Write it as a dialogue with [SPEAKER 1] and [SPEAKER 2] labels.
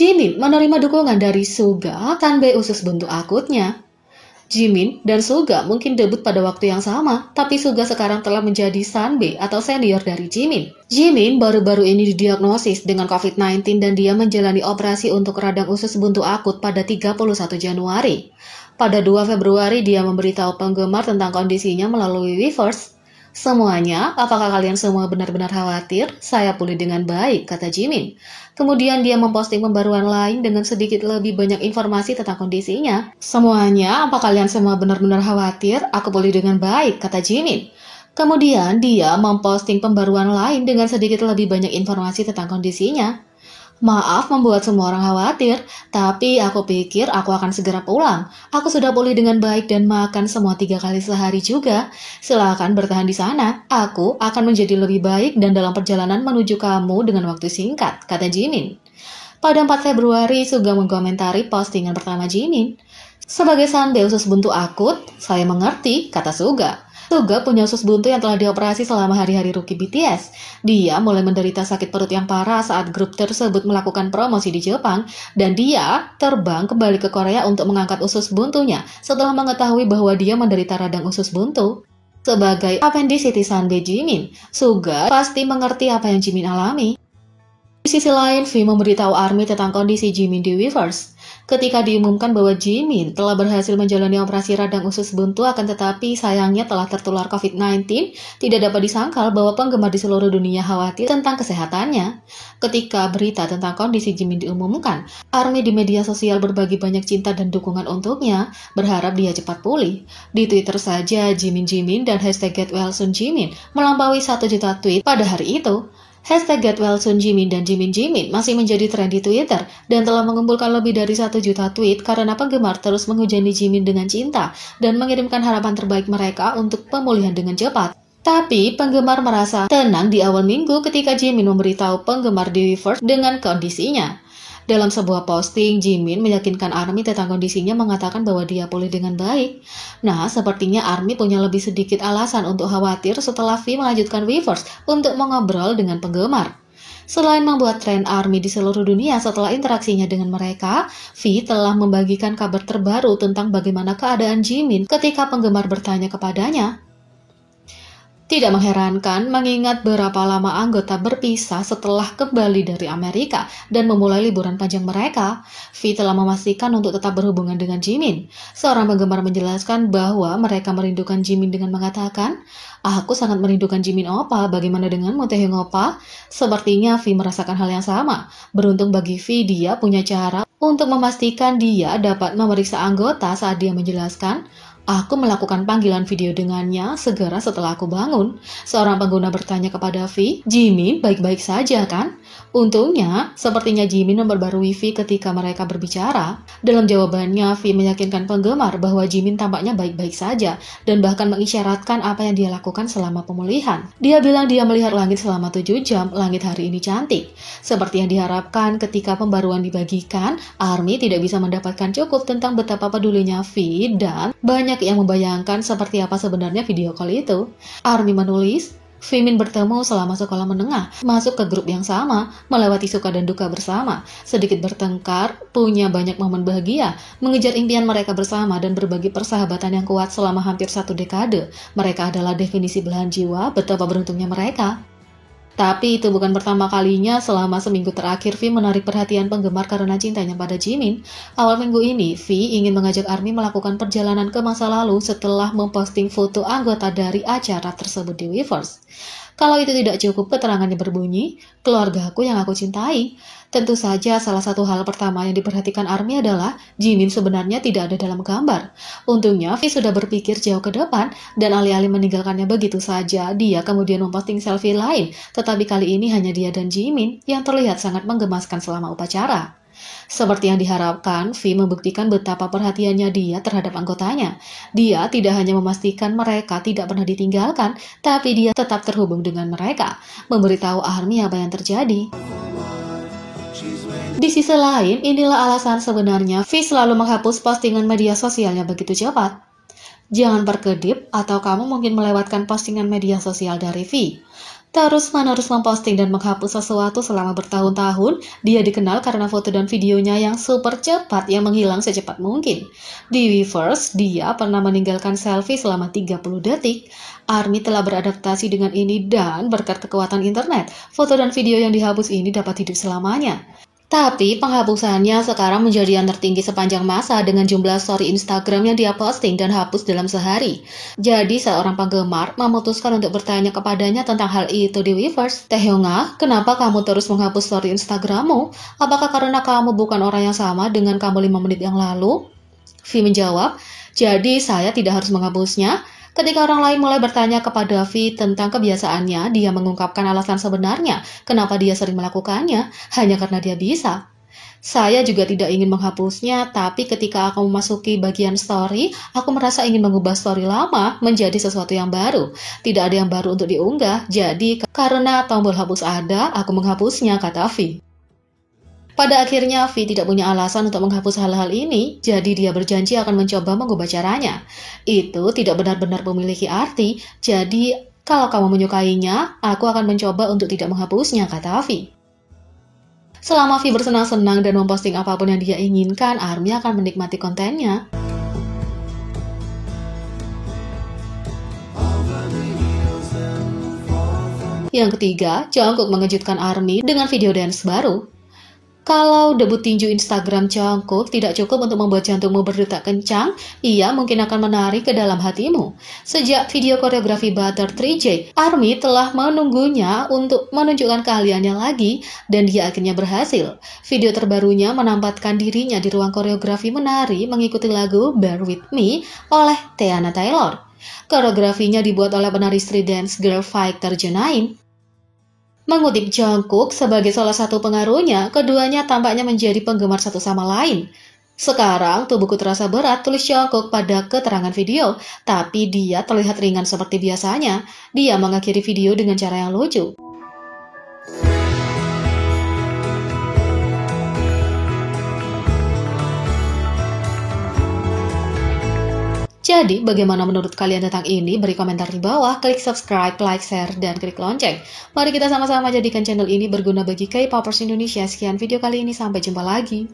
[SPEAKER 1] Jimin menerima dukungan dari Suga, Sanbe usus buntu akutnya. Jimin dan Suga mungkin debut pada waktu yang sama, tapi Suga sekarang telah menjadi Sanbe atau senior dari Jimin. Jimin baru-baru ini didiagnosis dengan COVID-19 dan dia menjalani operasi untuk radang usus buntu akut pada 31 Januari. Pada 2 Februari dia memberitahu penggemar tentang kondisinya melalui Weverse. Semuanya, apakah kalian semua benar-benar khawatir? Saya pulih dengan baik, kata Jimin. Kemudian dia memposting pembaruan lain dengan sedikit lebih banyak informasi tentang kondisinya. Semuanya, apa kalian semua benar-benar khawatir? Aku pulih dengan baik, kata Jimin. Kemudian dia memposting pembaruan lain dengan sedikit lebih banyak informasi tentang kondisinya. Maaf membuat semua orang khawatir, tapi aku pikir aku akan segera pulang. Aku sudah pulih dengan baik dan makan semua 3 kali sehari juga. Silakan bertahan di sana. Aku akan menjadi lebih baik dan dalam perjalanan menuju kamu dengan waktu singkat, kata Jimin. Pada 4 Februari, Suga mengomentari postingan pertama Jimin. Sebagai Sanbe usus buntu akut, saya mengerti, kata Suga. Suga punya usus buntu yang telah dioperasi selama hari-hari rookie BTS. Dia mulai menderita sakit perut yang parah saat grup tersebut melakukan promosi di Jepang, dan dia terbang kembali ke Korea untuk mengangkat usus buntunya setelah mengetahui bahwa dia menderita radang usus buntu. Sebagai appendicitis Sanbe Jimin, Suga pasti mengerti apa yang Jimin alami. Di sisi lain, V memberitahu ARMY tentang kondisi Jimin di Weverse. Ketika diumumkan bahwa Jimin telah berhasil menjalani operasi radang usus buntu, akan tetapi sayangnya telah tertular COVID-19, tidak dapat disangkal bahwa penggemar di seluruh dunia khawatir tentang kesehatannya. Ketika berita tentang kondisi Jimin diumumkan, ARMY di media sosial berbagi banyak cinta dan dukungan untuknya, berharap dia cepat pulih. Di Twitter saja, Jimin dan hashtag Get Well Soon Jimin melampaui 1 juta tweet pada hari itu. Hashtag Get Well Soon Jimin dan Jimin masih menjadi tren di Twitter dan telah mengumpulkan lebih dari 1 juta tweet karena penggemar terus menghujani Jimin dengan cinta dan mengirimkan harapan terbaik mereka untuk pemulihan dengan cepat. Tapi penggemar merasa tenang di awal minggu ketika Jimin memberitahu penggemar di Weverse dengan kondisinya. Dalam sebuah posting, Jimin meyakinkan ARMY tentang kondisinya, mengatakan bahwa dia pulih dengan baik. Nah, sepertinya ARMY punya lebih sedikit alasan untuk khawatir setelah V melanjutkan Weverse untuk mengobrol dengan penggemar. Selain membuat tren ARMY di seluruh dunia setelah interaksinya dengan mereka, V telah membagikan kabar terbaru tentang bagaimana keadaan Jimin ketika penggemar bertanya kepadanya. Tidak mengherankan mengingat berapa lama anggota berpisah setelah kembali dari Amerika dan memulai liburan panjang mereka. V telah memastikan untuk tetap berhubungan dengan Jimin. Seorang penggemar menjelaskan bahwa mereka merindukan Jimin dengan mengatakan, "Aku sangat merindukan Jimin Oppa, bagaimana denganmu Taehyung Oppa?" Sepertinya V merasakan hal yang sama. Beruntung bagi V, dia punya cara untuk memastikan dia dapat memeriksa anggota saat dia menjelaskan, "Aku melakukan panggilan video dengannya segera setelah aku bangun." Seorang pengguna bertanya kepada V, "Jimin baik-baik saja kan?" Untungnya, sepertinya Jimin memperbarui V ketika mereka berbicara. Dalam jawabannya, V meyakinkan penggemar bahwa Jimin tampaknya baik-baik saja dan bahkan mengisyaratkan apa yang dia lakukan selama pemulihan. Dia bilang dia melihat langit selama 7 jam, langit hari ini cantik. Seperti yang diharapkan ketika pembaruan dibagikan, ARMY tidak bisa mendapatkan cukup tentang betapa pedulinya V dan banyak yang membayangkan seperti apa sebenarnya video call itu. ARMY menulis, Jimin bertemu selama sekolah menengah, masuk ke grup yang sama, melewati suka dan duka bersama, sedikit bertengkar, punya banyak momen bahagia, mengejar impian mereka bersama dan berbagi persahabatan yang kuat selama hampir 1 dekade. Mereka adalah definisi belahan jiwa, betapa beruntungnya mereka. Tapi itu bukan pertama kalinya selama seminggu terakhir V menarik perhatian penggemar karena cintanya pada Jimin. Awal minggu ini, V ingin mengajak ARMY melakukan perjalanan ke masa lalu setelah memposting foto anggota dari acara tersebut di Weverse. Kalau itu tidak cukup, keterangannya berbunyi, "Keluargaku yang aku cintai." Tentu saja salah satu hal pertama yang diperhatikan ARMY adalah Jimin sebenarnya tidak ada dalam gambar. Untungnya V sudah berpikir jauh ke depan dan alih-alih meninggalkannya begitu saja, dia kemudian memposting selfie lain, tetapi kali ini hanya dia dan Jimin yang terlihat sangat menggemaskan selama upacara. Seperti yang diharapkan, V membuktikan betapa perhatiannya dia terhadap anggotanya. Dia tidak hanya memastikan mereka tidak pernah ditinggalkan, tapi dia tetap terhubung dengan mereka, memberitahu ARMY apa yang terjadi. Di sisi lain, inilah alasan sebenarnya V selalu menghapus postingan media sosialnya begitu cepat. Jangan berkedip atau kamu mungkin melewatkan postingan media sosial dari V. terus-menerus memposting dan menghapus sesuatu selama bertahun-tahun. Dia dikenal karena foto dan videonya yang super cepat yang menghilang secepat mungkin. Di Weverse, dia pernah meninggalkan selfie selama 30 detik. ARMY telah beradaptasi dengan ini dan berkat kekuatan internet, foto dan video yang dihapus ini dapat hidup selamanya. Tapi penghapusannya sekarang menjadi yang tertinggi sepanjang masa dengan jumlah story Instagram yang dia posting dan hapus dalam sehari. Jadi seorang penggemar memutuskan untuk bertanya kepadanya tentang hal itu di Weverse. Taehyunga, kenapa kamu terus menghapus story Instagrammu? Apakah karena kamu bukan orang yang sama dengan kamu 5 menit yang lalu? V menjawab, jadi saya tidak harus menghapusnya. Ketika orang lain mulai bertanya kepada V tentang kebiasaannya, dia mengungkapkan alasan sebenarnya kenapa dia sering melakukannya, hanya karena dia bisa. Saya juga tidak ingin menghapusnya, tapi ketika aku memasuki bagian story, aku merasa ingin mengubah story lama menjadi sesuatu yang baru. Tidak ada yang baru untuk diunggah, jadi karena tombol hapus ada, aku menghapusnya, kata V. Pada akhirnya, V tidak punya alasan untuk menghapus hal-hal ini, jadi dia berjanji akan mencoba mengubah caranya. Itu tidak benar-benar memiliki arti, jadi kalau kamu menyukainya, aku akan mencoba untuk tidak menghapusnya, kata V. Selama V bersenang-senang dan memposting apapun yang dia inginkan, ARMY akan menikmati kontennya. Yang ketiga, Jungkook mengejutkan ARMY dengan video dance baru. Kalau debut tinju Instagram Jungkook tidak cukup untuk membuat jantungmu berdetak kencang, ia mungkin akan menarik ke dalam hatimu. Sejak video koreografi Butter 3J, ARMY telah menunggunya untuk menunjukkan keahliannya lagi, dan dia akhirnya berhasil. Video terbarunya menampakkan dirinya di ruang koreografi menari mengikuti lagu Bear With Me oleh Teyana Taylor. Koreografinya dibuat oleh penari street dance girl fighter Jenaim. Mengutip Jungkook sebagai salah satu pengaruhnya, keduanya tampaknya menjadi penggemar satu sama lain. Sekarang, tubuhku terasa berat, tulis Jungkook pada keterangan video, tapi dia terlihat ringan seperti biasanya. Dia mengakhiri video dengan cara yang lucu. Jadi, bagaimana menurut kalian tentang ini? Beri komentar di bawah, klik subscribe, like, share, dan klik lonceng. Mari kita sama-sama jadikan channel ini berguna bagi K-popers Indonesia. Sekian video kali ini, sampai jumpa lagi.